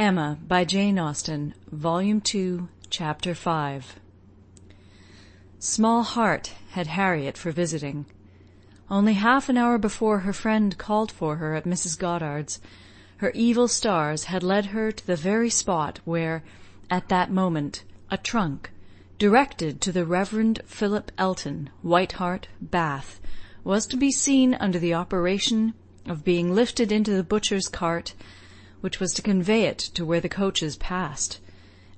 Emma by Jane Austen, Volume 2, Chapter 5. Small heart had Harriet for visiting. Only half an hour before her friend called for her at Mrs. Goddard's, her evil stars had led her to the very spot where, at that moment, a trunk, directed to the Reverend Philip Elton, White Hart, Bath, was to be seen under the operation of being lifted into the butcher's cart, which was to convey it to where the coaches passed,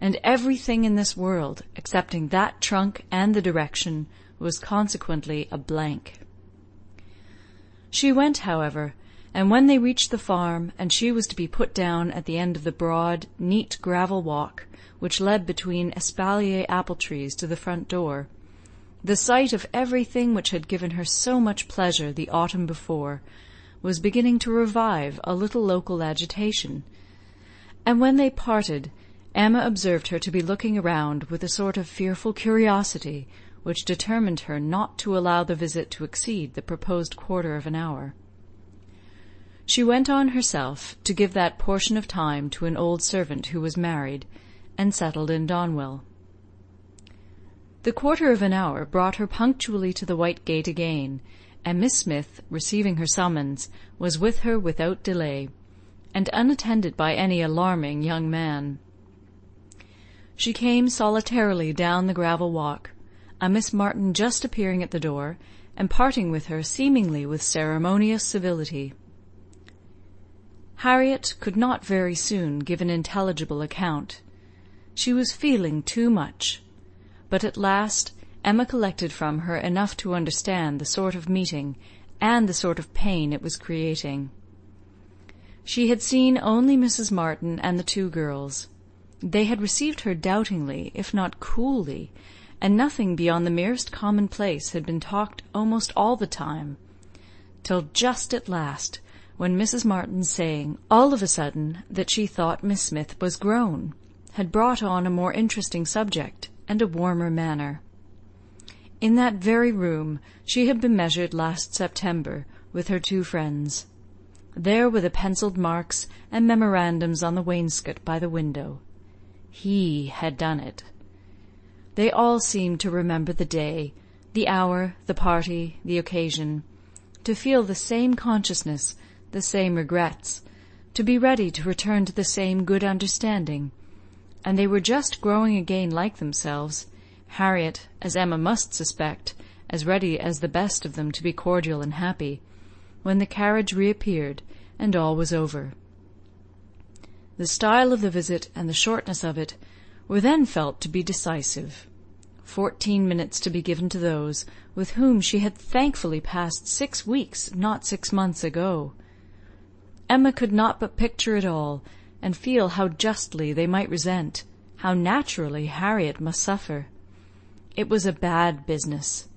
and everything in this world, excepting that trunk and the direction, was consequently a blank. She went, however, and when they reached the farm, and she was to be put down at the end of the broad, neat gravel walk which led between espalier apple trees to the front door, the sight of everything which had given her so much pleasure the autumn before was beginning to revive a little local agitation, and when they parted, Emma observed her to be looking around with a sort of fearful curiosity which determined her not to allow the visit to exceed the proposed quarter of an hour. She went on herself to give that portion of time to an old servant who was married, and settled in Donwell. The quarter of an hour brought her punctually to the white gate again, and Miss Smith, receiving her summons, was with her without delay, and unattended by any alarming young man. She came solitarily down the gravel walk, a Miss Martin just appearing at the door, and parting with her seemingly with ceremonious civility. Harriet could not very soon give an intelligible account. She was feeling too much, but at last Emma collected from her enough to understand the sort of meeting and the sort of pain it was creating. She had seen only Mrs. Martin and the two girls. They had received her doubtingly, if not coolly, and nothing beyond the merest commonplace had been talked almost all the time, till just at last, when Mrs. Martin, saying all of a sudden that she thought Miss Smith was grown, had brought on a more interesting subject and a warmer manner. In that very room she had been measured last September with her two friends. There were the pencilled marks and memorandums on the wainscot by the window. He had done it. They all seemed to remember the day, the hour, the party, the occasion, to feel the same consciousness, the same regrets, to be ready to return to the same good understanding, and they were just growing again like themselves, Harriet, as Emma must suspect, as ready as the best of them to be cordial and happy, when the carriage reappeared, and all was over. The style of the visit and the shortness of it were then felt to be decisive. 14 minutes to be given to those with whom she had thankfully passed 6 weeks, not 6 months ago. Emma could not but picture it all, and feel how justly they might resent, how naturally Harriet must suffer. It was a bad business.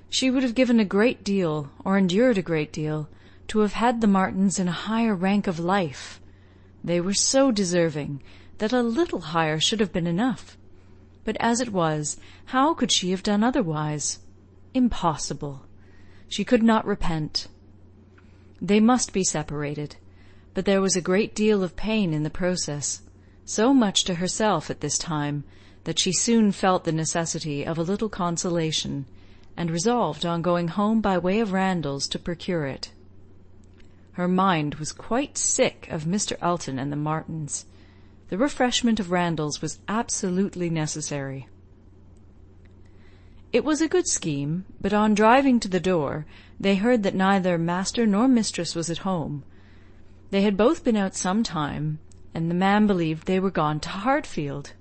She would have given a great deal, or endured a great deal, to have had the Martins in a higher rank of life. They were so deserving that a little higher should have been enough. But as it was, how could she have done otherwise? Impossible. She could not repent. They must be separated, but there was a great deal of pain in the process, so much to herself at this time, that she soon felt the necessity of a little consolation, and resolved on going home by way of Randalls to procure it. Her mind was quite sick of Mr. Elton and the Martins. The refreshment of Randalls was absolutely necessary. It was a good scheme, but on driving to the door, they heard that neither master nor mistress was at home. They had both been out some time, and the man believed they were gone to Hartfield.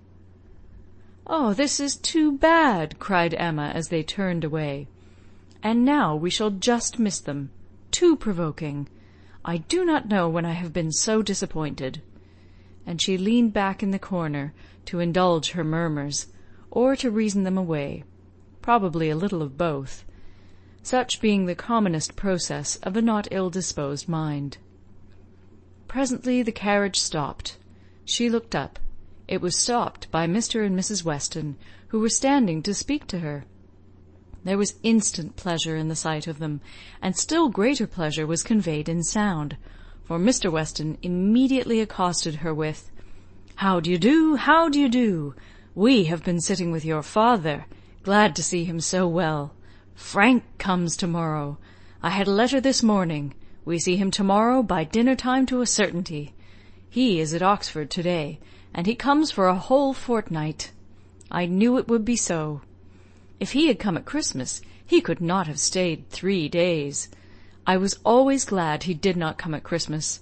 "Oh, this is too bad!" cried Emma as they turned away. "And now we shall just miss them. Too provoking! I do not know when I have been so disappointed." And she leaned back in the corner to indulge her murmurs, or to reason them away, probably a little of both, such being the commonest process of a not ill-disposed mind. Presently the carriage stopped. She looked up. It was stopped by Mr. and Mrs. Weston, who were standing to speak to her. There was instant pleasure in the sight of them, and still greater pleasure was conveyed in sound, for Mr. Weston immediately accosted her with, "How do you do? How do you do? We have been sitting with your father. Glad to see him so well. Frank comes to-morrow. I had a letter this morning. We see him to-morrow by dinner-time to a certainty. He is at Oxford to-day, and he comes for a whole fortnight. I knew it would be so. If he had come at Christmas, he could not have stayed 3 days. I was always glad he did not come at Christmas.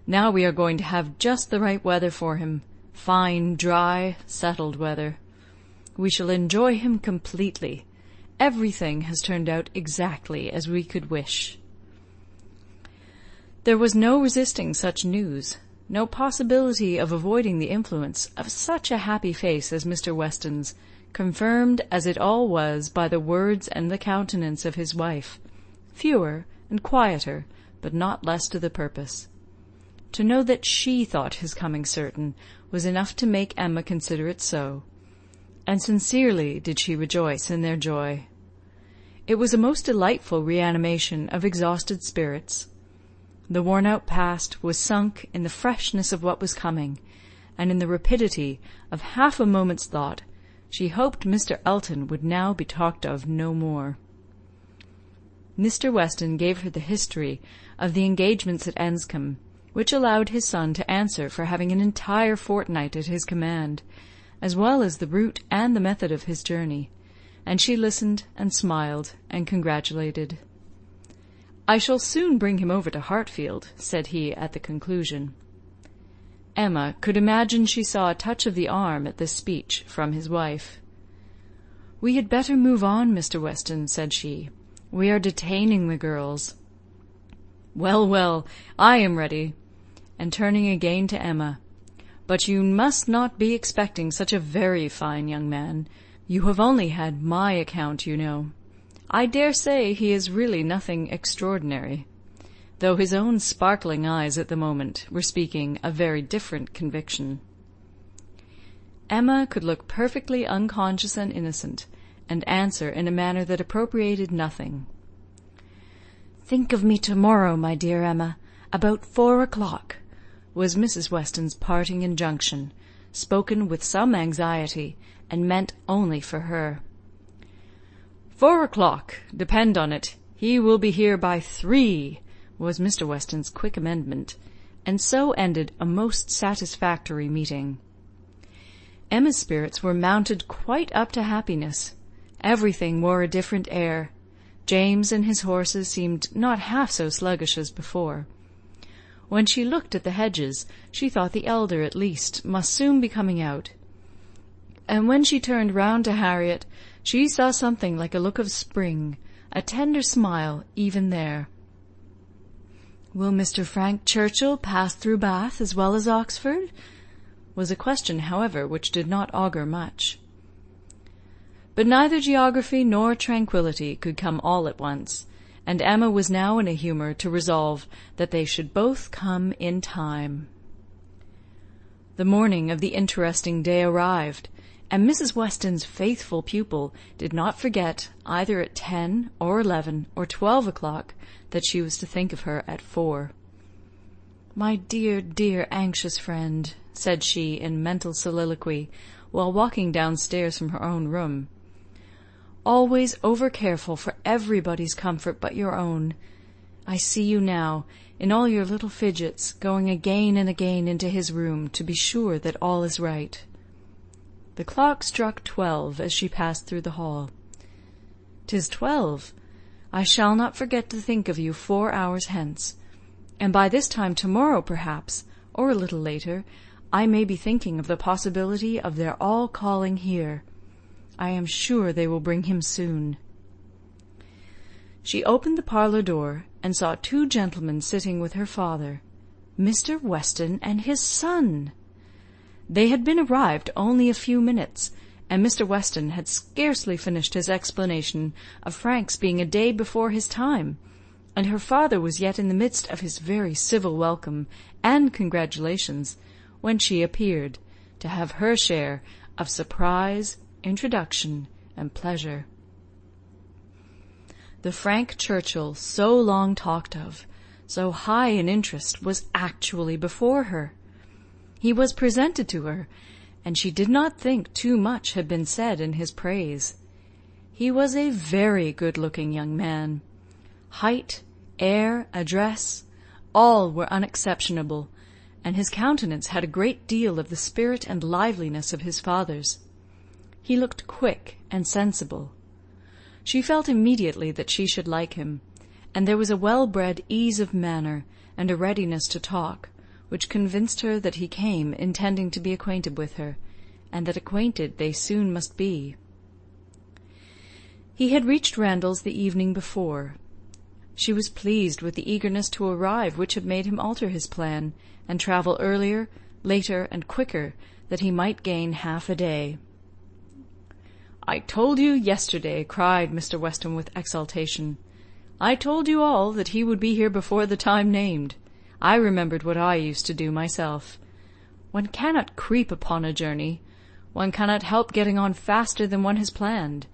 Now we are going to have just the right weather for him, fine, dry, settled weather. We shall enjoy him completely. Everything has turned out exactly as we could wish." There was no resisting such news, no possibility of avoiding the influence of such a happy face as Mr. Weston's, confirmed as it all was by the words and the countenance of his wife, fewer and quieter, but not less to the purpose. To know that she thought his coming certain was enough to make Emma consider it so, and sincerely did she rejoice in their joy. It was a most delightful reanimation of exhausted spirits. The worn-out past was sunk in the freshness of what was coming, and in the rapidity of half a moment's thought she hoped Mr. Elton would now be talked of no more. Mr. Weston gave her the history of the engagements at Enscombe, which allowed his son to answer for having an entire fortnight at his command, as well as the route and the method of his journey, and she listened and smiled and congratulated. "I shall soon bring him over to Hartfield," said he at the conclusion. Emma could imagine she saw a touch of the arm at this speech from his wife. "We had better move on, Mr. Weston," said she. "We are detaining the girls." "Well, well, I am ready." And turning again to Emma, "But you must not be expecting such a very fine young man. You have only had my account, you know. I dare say he is really nothing extraordinary," though his own sparkling eyes at the moment were speaking a very different conviction. Emma could look perfectly unconscious and innocent, and answer in a manner that appropriated nothing. "Think of me to-morrow, my dear Emma, about 4 o'clock," was Mrs. Weston's parting injunction, spoken with some anxiety, and meant only for her. 4 o'clock, depend on it, he will be here by 3, was Mr. Weston's quick amendment, and so ended a most satisfactory meeting. Emma's spirits were mounted quite up to happiness. Everything wore a different air. James and his horses seemed not half so sluggish as before. When she looked at the hedges, she thought the elder, at least, must soon be coming out. And when she turned round to Harriet, she saw something like a look of spring, a tender smile, even there. "Will Mr. Frank Churchill pass through Bath as well as Oxford?" was a question, however, which did not augur much. But neither geography nor tranquillity could come all at once, and Emma was now in a humour to resolve that they should both come in time. The morning of the interesting day arrived, and Mrs. Weston's faithful pupil did not forget, either at 10 or 11 or 12 o'clock, that she was to think of her at 4. "My dear, dear, anxious friend," said she in mental soliloquy, while walking downstairs from her own room, "always over-careful for everybody's comfort but your own. I see you now, in all your little fidgets, going again and again into his room to be sure that all is right." The clock struck 12 as she passed through the hall. "'Tis 12. I shall not forget to think of you 4 hours hence, and by this time to-morrow, perhaps, or a little later, I may be thinking of the possibility of their all calling here. I am sure they will bring him soon." She opened the parlour door, and saw 2 gentlemen sitting with her father, Mr. Weston and his son. They had been arrived only a few minutes, and Mr. Weston had scarcely finished his explanation of Frank's being a day before his time, and her father was yet in the midst of his very civil welcome and congratulations, when she appeared, to have her share of surprise, introduction, and pleasure. The Frank Churchill so long talked of, so high in interest, was actually before her. He was presented to her, and she did not think too much had been said in his praise. He was a very good-looking young man. Height, air, address, all were unexceptionable, and his countenance had a great deal of the spirit and liveliness of his father's. He looked quick and sensible. She felt immediately that she should like him, and there was a well-bred ease of manner and a readiness to talk, which convinced her that he came intending to be acquainted with her, and that acquainted they soon must be. He had reached Randalls the evening before. She was pleased with the eagerness to arrive which had made him alter his plan, and travel earlier, later, and quicker, that he might gain half a day. "I told you yesterday," cried Mr. Weston with exultation. "I told you all that he would be here before the time named. I remembered what I used to do myself. One cannot creep upon a journey. One cannot help getting on faster than one has planned.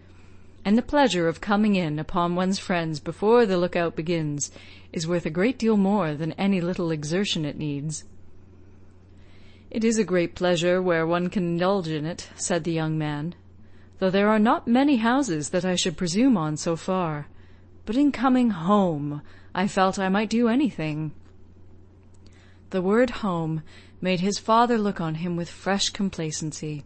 And the pleasure of coming in upon one's friends before the look-out begins is worth a great deal more than any little exertion it needs." "It is a great pleasure where one can indulge in it," said the young man, "though there are not many houses that I should presume on so far. But in coming home, I felt I might do anything." The word home made his father look on him with fresh complacency.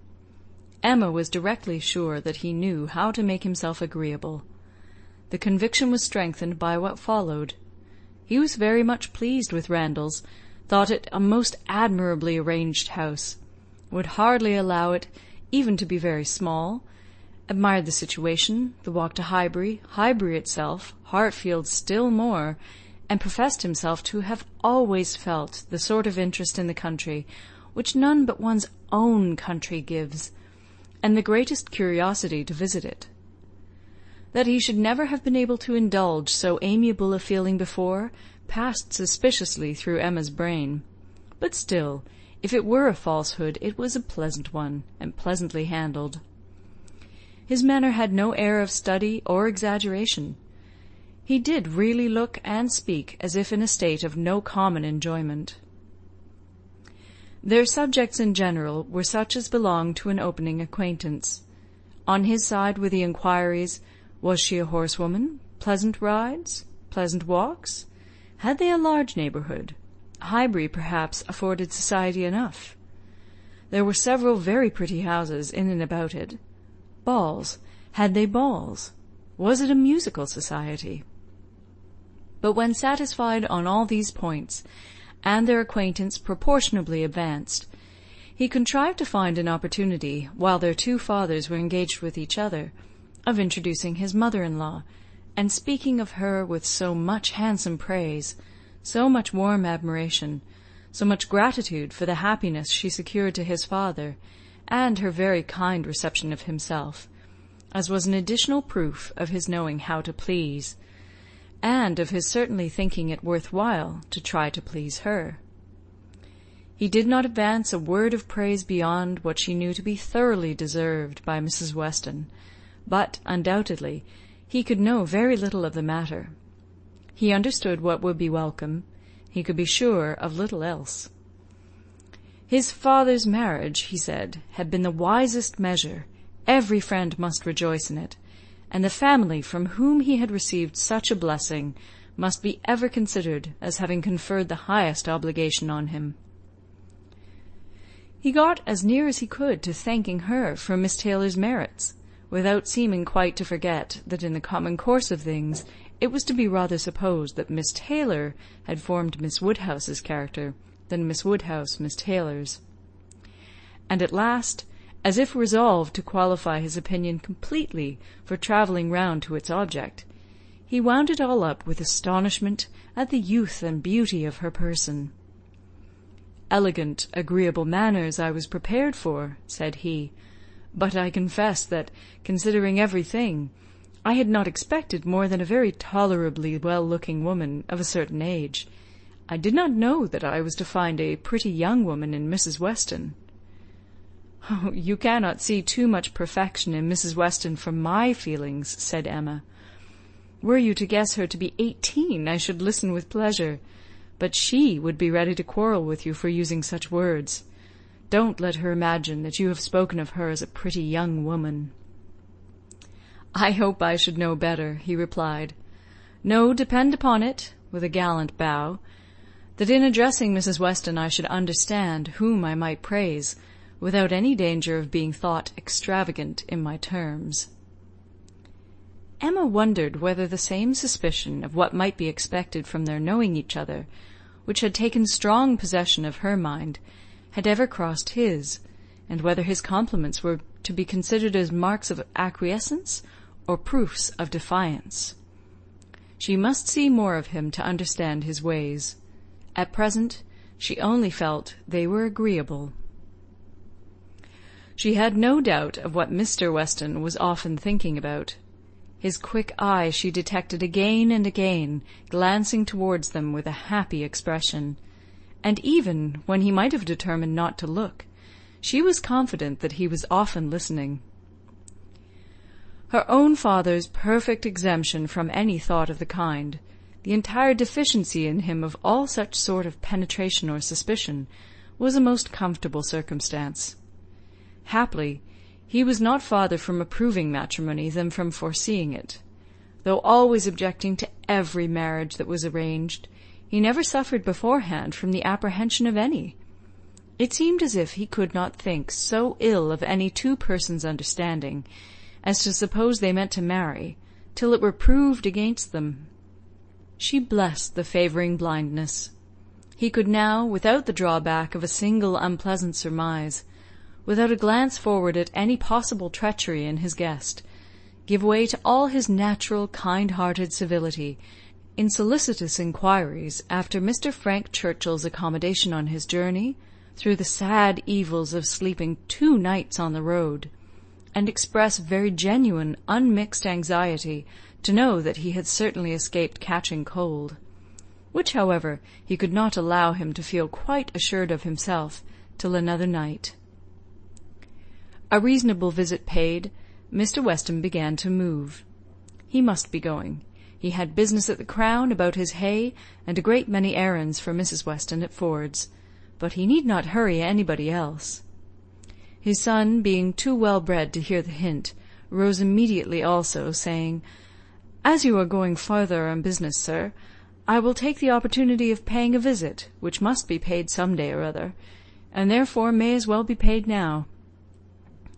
Emma was directly sure that he knew how to make himself agreeable. The conviction was strengthened by what followed. He was very much pleased with Randalls, thought it a most admirably arranged house, would hardly allow it even to be very small, admired the situation, the walk to Highbury, Highbury itself, Hartfield still more, and professed himself to have always felt the sort of interest in the country which none but one's own country gives, and the greatest curiosity to visit it. That he should never have been able to indulge so amiable a feeling before passed suspiciously through Emma's brain, but still, if it were a falsehood, it was a pleasant one, and pleasantly handled. His manner had no air of study or exaggeration. He did really look and speak as if in a state of no common enjoyment. Their subjects in general were such as belonged to an opening acquaintance. On his side were the inquiries, was she a horsewoman? Pleasant rides? Pleasant walks? Had they a large neighbourhood? Highbury, perhaps, afforded society enough. There were several very pretty houses in and about it. Balls. Had they balls? Was it a musical society? But when satisfied on all these points, and their acquaintance proportionably advanced, he contrived to find an opportunity, while their two fathers were engaged with each other, of introducing his mother-in-law, and speaking of her with so much handsome praise, so much warm admiration, so much gratitude for the happiness she secured to his father, and her very kind reception of himself, as was an additional proof of his knowing how to please, and of his certainly thinking it worth while to try to please her. He did not advance a word of praise beyond what she knew to be thoroughly deserved by Mrs. Weston, but, undoubtedly, he could know very little of the matter. He understood what would be welcome. He could be sure of little else. His father's marriage, he said, had been the wisest measure. Every friend must rejoice in it, and the family from whom he had received such a blessing must be ever considered as having conferred the highest obligation on him. He got as near as he could to thanking her for Miss Taylor's merits, without seeming quite to forget that in the common course of things it was to be rather supposed that Miss Taylor had formed Miss Woodhouse's character than Miss Woodhouse Miss Taylor's. And at last, as if resolved to qualify his opinion completely for travelling round to its object, he wound it all up with astonishment at the youth and beauty of her person. "Elegant, agreeable manners I was prepared for," said he, "but I confess that, considering everything, I had not expected more than a very tolerably well-looking woman of a certain age. I did not know that I was to find a pretty young woman in Mrs. Weston." "Oh, you cannot see too much perfection in Mrs. Weston for my feelings," said Emma. "Were you to guess her to be 18, I should listen with pleasure, but she would be ready to quarrel with you for using such words. Don't let her imagine that you have spoken of her as a pretty young woman." "I hope I should know better," he replied. "No, depend upon it," with a gallant bow, "that in addressing Mrs. Weston I should understand whom I might praise, without any danger of being thought extravagant in my terms." Emma wondered whether the same suspicion of what might be expected from their knowing each other, which had taken strong possession of her mind, had ever crossed his, and whether his compliments were to be considered as marks of acquiescence or proofs of defiance. She must see more of him to understand his ways. At present she only felt they were agreeable. She had no doubt of what Mr. Weston was often thinking about. His quick eye she detected again and again, glancing towards them with a happy expression, and even when he might have determined not to look, she was confident that he was often listening. Her own father's perfect exemption from any thought of the kind, the entire deficiency in him of all such sort of penetration or suspicion, was a most comfortable circumstance. Happily, he was not farther from approving matrimony than from foreseeing it. Though always objecting to every marriage that was arranged, he never suffered beforehand from the apprehension of any. It seemed as if he could not think so ill of any two persons' understanding as to suppose they meant to marry, till it were proved against them. She blessed the favouring blindness. He could now, without the drawback of a single unpleasant surmise, without a glance forward at any possible treachery in his guest, give way to all his natural kind-hearted civility in solicitous inquiries after Mr. Frank Churchill's accommodation on his journey through the sad evils of sleeping 2 nights on the road, and express very genuine unmixed anxiety to know that he had certainly escaped catching cold, which, however, he could not allow him to feel quite assured of himself till another night. A reasonable visit paid, Mr. Weston began to move. He must be going. He had business at the Crown about his hay, and a great many errands for Mrs. Weston at Ford's, but he need not hurry anybody else. His son, being too well bred to hear the hint, rose immediately also, saying, "As you are going farther on business, sir, I will take the opportunity of paying a visit, which must be paid some day or other, and therefore may as well be paid now.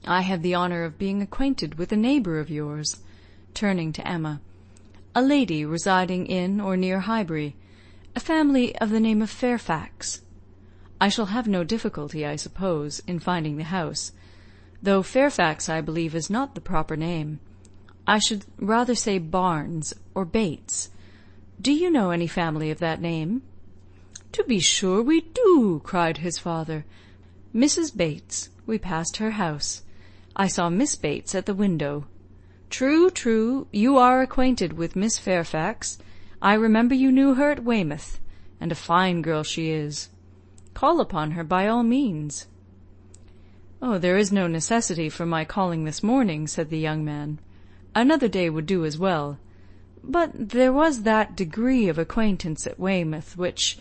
I have the honour of being acquainted with a neighbour of yours," turning to Emma, "a lady residing in or near Highbury, a family of the name of Fairfax. I shall have no difficulty, I suppose, in finding the house, though Fairfax, I believe, is not the proper name. I should rather say Barnes or Bates. Do you know any family of that name?" "To be sure we do," cried his father. "Mrs. Bates. We passed her house. I saw Miss Bates at the window. True, true, you are acquainted with Miss Fairfax. I remember you knew her at Weymouth, and a fine girl she is. Call upon her by all means." "Oh, there is no necessity for my calling this morning," said the young man. "Another day would do as well. But there was that degree of acquaintance at Weymouth which—"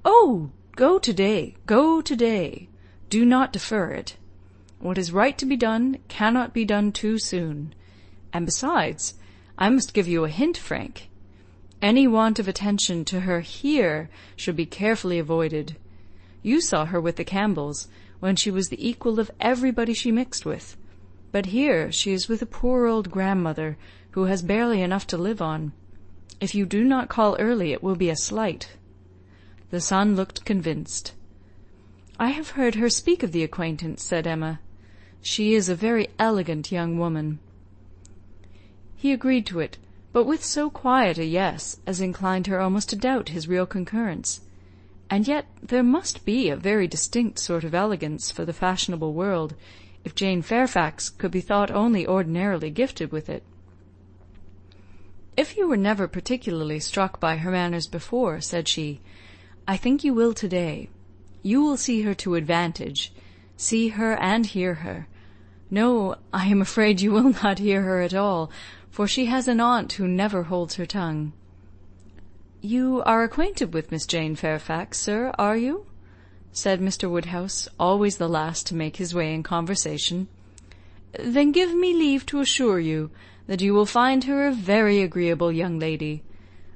"Oh, go to-day, go to-day. Do not defer it. What is right to be done cannot be done too soon. And besides, I must give you a hint, Frank. Any want of attention to her here should be carefully avoided. You saw her with the Campbells, when she was the equal of everybody she mixed with, but here she is with a poor old grandmother, who has barely enough to live on. If you do not call early, it will be a slight." The son looked convinced. "I have heard her speak of the acquaintance," said Emma. "She is a very elegant young woman." He agreed to it, but with so quiet a yes as inclined her almost to doubt his real concurrence. And yet there must be a very distinct sort of elegance for the fashionable world, if Jane Fairfax could be thought only ordinarily gifted with it. "If you were never particularly struck by her manners before," said she, "I think you will to-day. You will see her to advantage, see her and hear her. No, I am afraid you will not hear her at all, for she has an aunt who never holds her tongue." "You are acquainted with Miss Jane Fairfax, sir, are you?" said Mr. Woodhouse, always the last to make his way in conversation. "Then give me leave to assure you that you will find her a very agreeable young lady.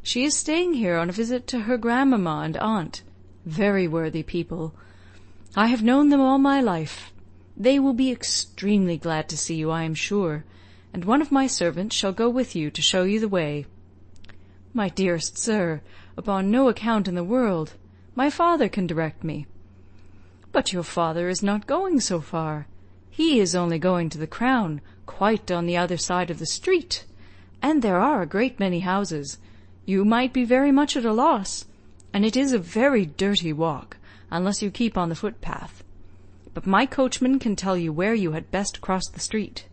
She is staying here on a visit to her grandmamma and aunt, very worthy people. I have known them all my life. They will be extremely glad to see you, I am sure, and one of my servants shall go with you to show you the way." "My dearest sir, upon no account in the world. My father can direct me." "But your father is not going so far. He is only going to the Crown, quite on the other side of the street, and there are a great many houses. You might be very much at a loss, and it is a very dirty walk, unless you keep on the footpath. But my coachman can tell you where you had best cross the street."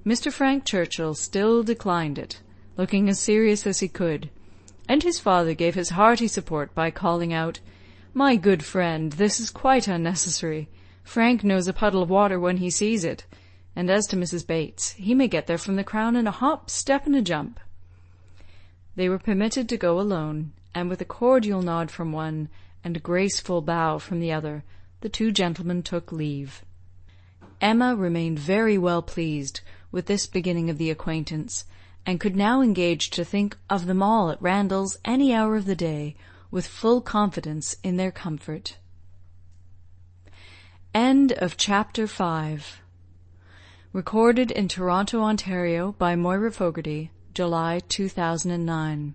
Mr. Frank Churchill still declined it, looking as serious as he could, and his father gave his hearty support by calling out, "My good friend, this is quite unnecessary. Frank knows a puddle of water when he sees it, and as to Mrs. Bates, he may get there from the Crown in a hop, step, and a jump." They were permitted to go alone, and with a cordial nod from one, and a graceful bow from the other, the two gentlemen took leave. Emma remained very well pleased with this beginning of the acquaintance, and could now engage to think of them all at Randalls any hour of the day, with full confidence in their comfort. End of Chapter 5. Recorded in Toronto, Ontario by Moira Fogarty, July 2009.